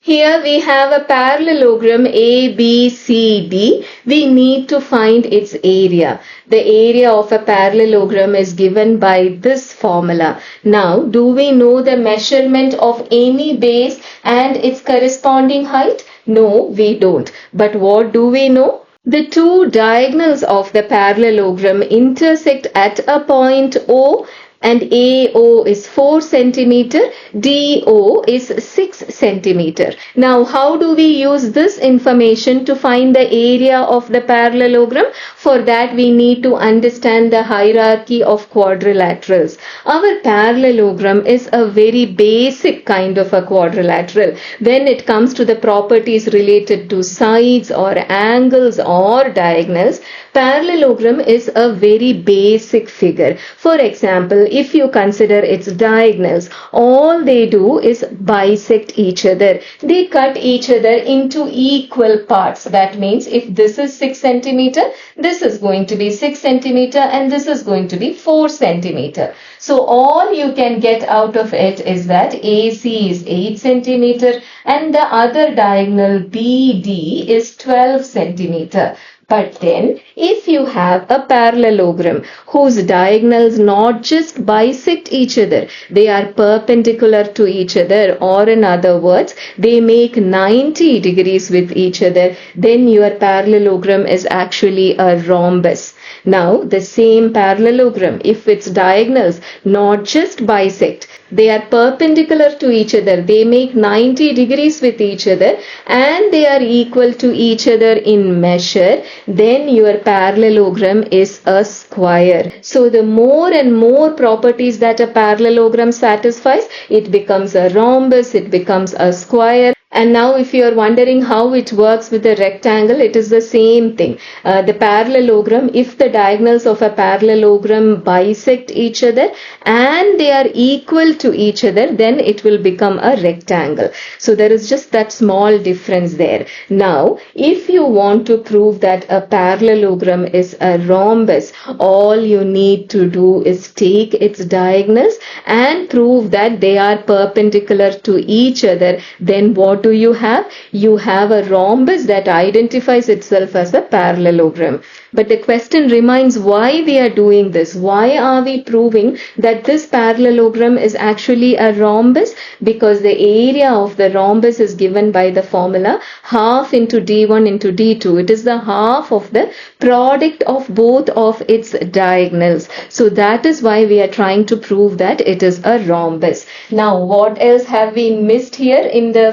Here we have a parallelogram ABCD. We need to find its area. The area of a parallelogram is given by this formula. Now, do we know the measurement of any base and its corresponding height? No, we don't. But what do we know? The two diagonals of the parallelogram intersect at a point O, and AO is 4 cm, DO is 6 cm. Now, how do we use this information to find the area of the parallelogram? For that, we need to understand the hierarchy of quadrilaterals. Our parallelogram is a very basic kind of a quadrilateral. When it comes to the properties related to sides or angles or diagonals, parallelogram is a very basic figure. For example, if you consider its diagonals, all they do is bisect each other. They cut each other into equal parts. That means if this is 6 cm, this is going to be 6 cm and this is going to be 4 cm. So all you can get out of it is that AC is 8 cm and the other diagonal BD is 12 cm. But then, if you have a parallelogram whose diagonals not just bisect each other, they are perpendicular to each other, or in other words, they make 90 degrees with each other, then your parallelogram is actually a rhombus. Now, the same parallelogram, if its diagonals not just bisect, they are perpendicular to each other, they make 90 degrees with each other, and they are equal to each other in measure, then your parallelogram is a square. So the more and more properties that a parallelogram satisfies, it becomes a rhombus, it becomes a square. And now if you are wondering how it works with a rectangle, it is the same thing. The parallelogram, if the diagonals of a parallelogram bisect each other and they are equal to each other, then it will become a rectangle. So there is just that small difference there. Now, if you want to prove that a parallelogram is a rhombus, all you need to do is take its diagonals and prove that they are perpendicular to each other. Then what do you have? You have a rhombus that identifies itself as a parallelogram. But the question remains why we are doing this. Why are we proving that this parallelogram is actually a rhombus? Because the area of the rhombus is given by the formula half into D1 into D2. It is the half of the product of both of its diagonals. So that is why we are trying to prove that it is a rhombus. Now, what else have we missed here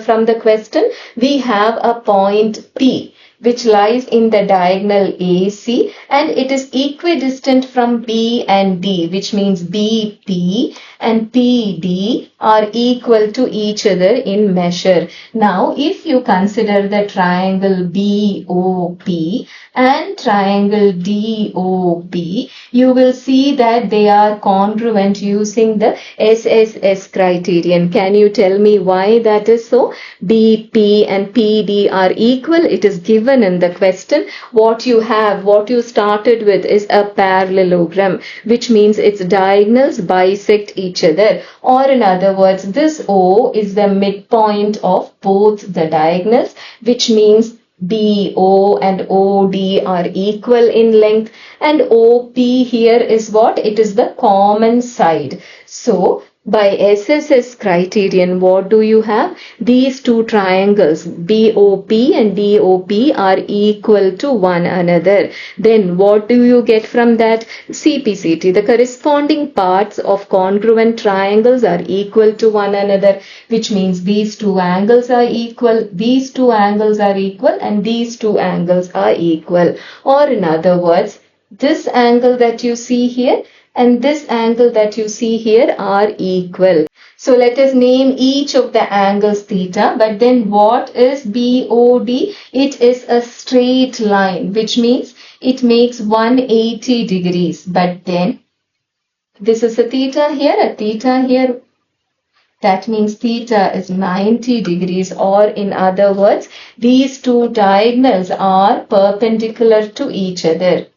from the question? We have a point P, which lies in the diagonal AC, and it is equidistant from B and D, which means BP and PD are equal to each other in measure. Now, if you consider the triangle BOP and triangle DOP, you will see that they are congruent using the SSS criterion. Can you tell me why that is so? BP and PD are equal. It is given in the question. What you started with is a parallelogram, which means its diagonals bisect each other. Or in other words, this O is the midpoint of both the diagonals, which means BO and OD are equal in length, and OP here is what? It is the common side. So, by SSS criterion, what do you have? These two triangles, BOP and DOP, are equal to one another. Then what do you get from that? CPCT. The corresponding parts of congruent triangles are equal to one another, which means these two angles are equal, these two angles are equal, and these two angles are equal. Or in other words, this angle that you see here and this angle that you see here are equal. So let us name each of the angles theta. But then what is BOD? It is a straight line, which means it makes 180 degrees. But then this is a theta here. That means theta is 90 degrees, or in other words, these two diagonals are perpendicular to each other.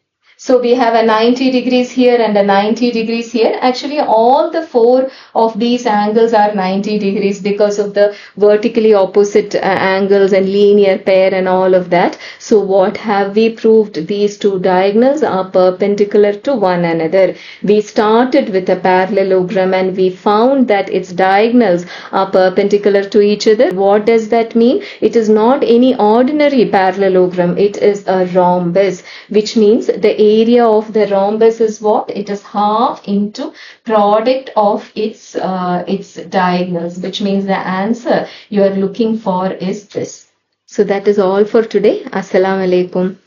So we have a 90 degrees here and a 90 degrees here. Actually, all the four of these angles are 90 degrees because of the vertically opposite angles and linear pair and all of that. So what have we proved? These two diagonals are perpendicular to one another. We started with a parallelogram and we found that its diagonals are perpendicular to each other. What does that mean? It is not any ordinary parallelogram. It is a rhombus, which means the area of the rhombus is what? It is half into product of its diagonals, which means the answer you are looking for is this. So that is all for today. Assalamu alaikum.